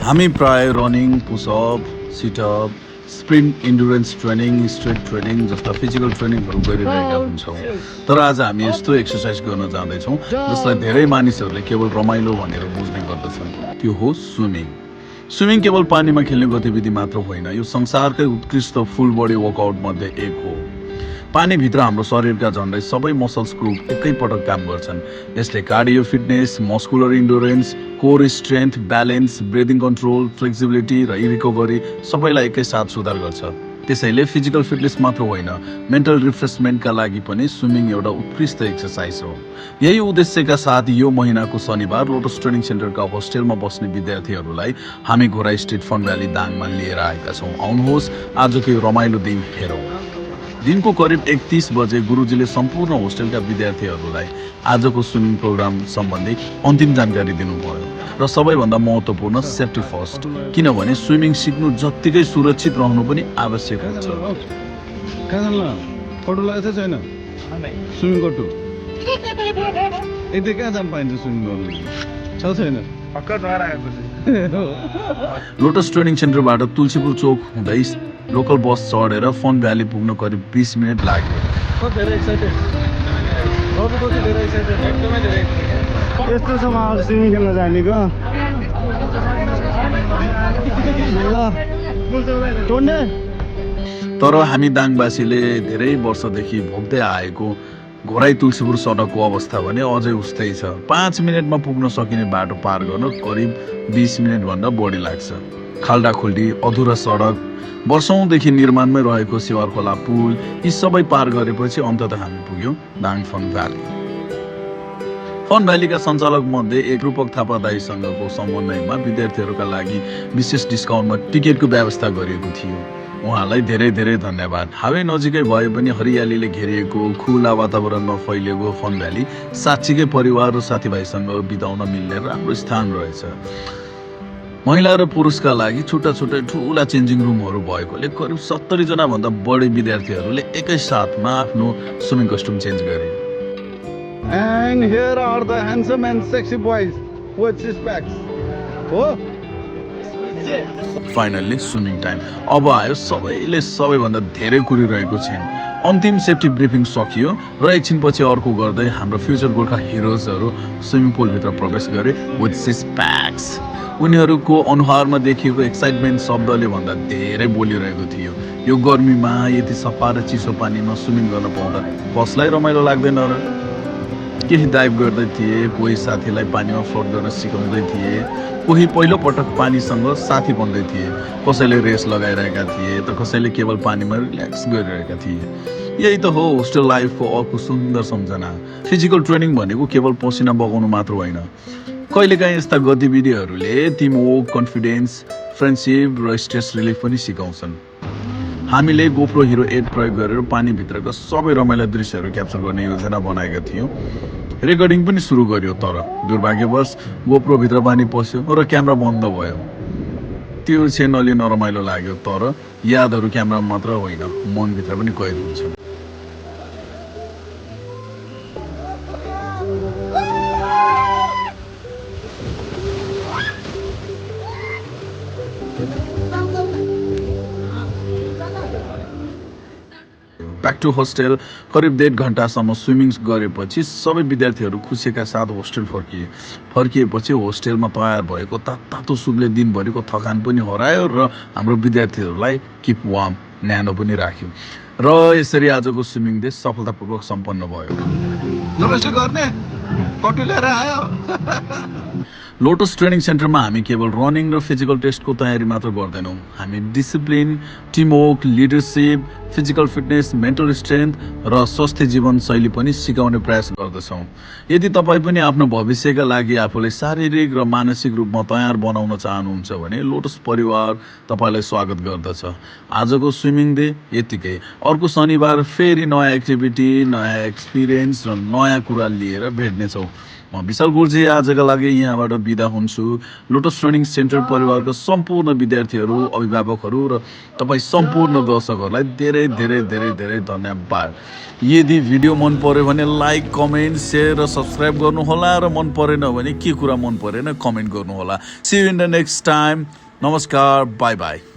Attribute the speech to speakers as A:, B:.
A: हामी प्राय running pushup situp sprint endurance training strength training जस्ता फिजिकल ट्रेनिङहरू गरिरहेका हुन्छौँ तर आज हामी यस्तो एक्सर्साइज गर्न जाँदैछौँ जसलाई धेरै मानिसहरूले केवल रमाइलो भनेर बुझ्ने गर्दछन् त्यो हो स्विमिङ स्विमिङ केवल पानीमा खेल्ने गतिविधि मात्र होइन यो संसारकै उत्कृष्ट फुल बडी वर्कआउट मध्ये एक हो पानीभित्र हाम्रो शरीरका झन्डै सबै मसल्स ग्रुप एकैपटक काम गर्छन् यसले cardio fitness muscular endurance core strength balance breathing control flexibility र रिकभरी सबैलाई एकैसाथ सुधार गर्छ त्यसैले फिजिकल फिटनेस मात्र होइन मेन्टल रिफ्रेसमेन्टका लागि पनि स्विमिङ एउटा उत्कृष्ट एक्सर्साइज हो यही उद्देश्यका साथ यो महिनाको शनिबार लोटस ट्रेनिङ सेन्टरका होस्टेलमा बस्ने विद्यार्थीहरूलाई हामी घोरा स्ट्रिट फन भ्याली दाङमा लिएर आएका छौँ आउनुहोस् आजको यो रमाइलो दिन हेरौँ दिनको करिब 31 बजे गुरुजीले सम्पूर्ण होस्टेलका विद्यार्थीहरूलाई आजको स्विमिङ प्रोग्राम सम्बन्धी अन्तिम जानकारी दिनुभयो र सबैभन्दा महत्त्वपूर्ण सेफ्टी फर्स्ट किनभने स्विमिङ सिक्नु जत्तिकै सुरक्षित रहनु पनि आवश्यक हुन्छ
B: स्विमिङ कटु यति कहाँ जान पाइन्छ स्विमिङ गर्नु छैन
A: लोटस ट्रेनिङ सेन्टरबाट तुलसीपुर चोक हुँदै लोकल बस चढेर फन भ्याली पुग्न करिब 20 मिनट लाग्यो
B: यस्तो छ म स्विमिङ खेल्न जानेको
A: तर हामी दाङवासीले धेरै वर्षदेखि भोग्दै आएको घोराई तुलसीपुर सडकको अवस्था भने अझै उस्तै छ 5 मिनटमा पुग्न सकिने बाटो पार गर्न करिब 20 मिनटभन्दा बढी लाग्छ खाल्डाखुल्डी अधुरा सडक वर्षौंदेखि निर्माणमै रहेको सेवार खोला पुल यी सबै पार गरेपछि अन्ततः हामी पुग्यौँ दाङ फन भ्याली फन भ्यालीका सञ्चालक मध्ये एक रूपक थापा दाईसँगको समन्वयमा विद्यार्थीहरूका लागि विशेष डिस्काउन्टमा टिकटको व्यवस्था गरिएको थियो उहाँलाई धेरै धेरै धन्यवाद हावे नजिकै भए पनि हरियालीले घेरिएको खुला वातावरणमा फैलिएको फन भ्याली साँच्चीकै परिवार र साथीभाइसँग बिताउन मिल्ने राम्रो स्थान रहेछ महिला र पुरुषका लागि छुट्टा छुट्टै ठुला चेन्जिङ रुमहरू भएकोले करिब 70 जना भन्दा बढी विद्यार्थीहरूले एकै साथमा आफ्नो स्विमिङ कस्ट्युम चेन्ज गरे
B: And here are the handsome and sexy boys with six packs. Oh?
A: Finally swimming time अब आयो सबैले सबैभन्दा धेरै कुरिरहेको क्षण अन्तिम सेफ्टी ब्रिफिङ सकियो र एकछिनपछि अर्को गर्दै हाम्रो फ्युचर गोर्खा हिरोजहरू स्विमिङ पुलभित्र प्रवेश गरे विथ 6 प्याक्स उनीहरूको अनुहारमा देखिएको एक्साइटमेन्ट शब्दले भन्दा धेरै बोलिरहेको थियो यो गर्मीमा यति सफा र चिसो पानीमा स्विमिङ गर्न पाउँदा कसलाई रमाइलो लाग्दैन र केही डाइभ गर्दै थिए कोही साथीलाई पानीमा फ्लोट गर्न सिकाउँदै थिए कोही पहिलो पटक पानीसँग साथी बन्दै थिए कसैले रेस लगाइरहेका थिए त कसैले केवल पानीमा रिल्याक्स गरिरहेका थिए यही त हो होस्टेल लाइफको अर्को सुन्दर सम्झना फिजिकल ट्रेनिङ भनेको केवल पसिना बगाउनु मात्र होइन कहिलेकाहीँ यस्ता गतिविधिहरूले टिमवर्क कन्फिडेन्स फ्रेन्डसिप र स्ट्रेस रिलिफ पनि सिकाउँछन् हामीले गोप्रो हिरो 8 प्रयोग गरेर पानीभित्रका सबै रमाइला दृश्यहरू क्याप्चर गर्ने योजना बनाएका थियौँ रेकर्डिङ पनि सुरु गर्यो तर दुर्भाग्यवश गोप्रोभित्र पानी पस्यो र क्यामेरा बन्द भयो त्यो क्षण अलि नरमाइलो लाग्यो तर यादहरू क्यामेरामा मात्र होइन मनभित्र पनि कैद हुन्छ ब्याक टु होस्टेल करिब 1.5 घन्टासम्म स्विमिङ गरेपछि सबै विद्यार्थीहरू खुसीका साथ होस्टेल फर्किएपछि होस्टेलमा तयार भएको तातो सुपले दिनभरिको थकान पनि हरायो र हाम्रो विद्यार्थीहरूलाई किप वार्म न्यानो पनि राख्यो र यसरी आजको स्विमिङ डे सफलतापूर्वक सम्पन्न भयो लोटस ट्रेनिङ सेन्टरमा हामी केवल रनिङ र फिजिकल टेस्टको तयारी मात्र गर्दैनौँ हामी discipline teamwork leadership physical fitness mental strength र स्वस्थ जीवनशैली पनि सिकाउने प्रयास गर्दछौँ यदि तपाईँ पनि आफ्नो भविष्यका लागि आफूलाई शारीरिक र मानसिक रूपमा तयार बनाउन चाहनुहुन्छ भने लोटस परिवार तपाईँलाई स्वागत गर्दछ आजको स्विमिङ डे यतिकै अर्को शनिबार फेरि नयाँ एक्टिभिटी नयाँ एक्सपिरियन्स र नयाँ कुरा लिएर भेट्नेछौँ म विशाल गुरुजी आजका लागि यहाँबाट बिदा हुन्छु। लोटस ट्रेनिङ सेन्टर परिवारको सम्पूर्ण विद्यार्थीहरू, अभिभावकहरू र तपाईँ सम्पूर्ण दर्शकहरूलाई धेरै धेरै धेरै धेरै धन्यवाद। यदि भिडियो मन पर्यो भने लाइक, कमेन्ट, सेयर र सब्सक्राइब गर्नुहोला र मन परेन भने के कुरा मन परेन कमेन्ट गर्नुहोला। See you in the next time. नमस्कार, बाई बाई।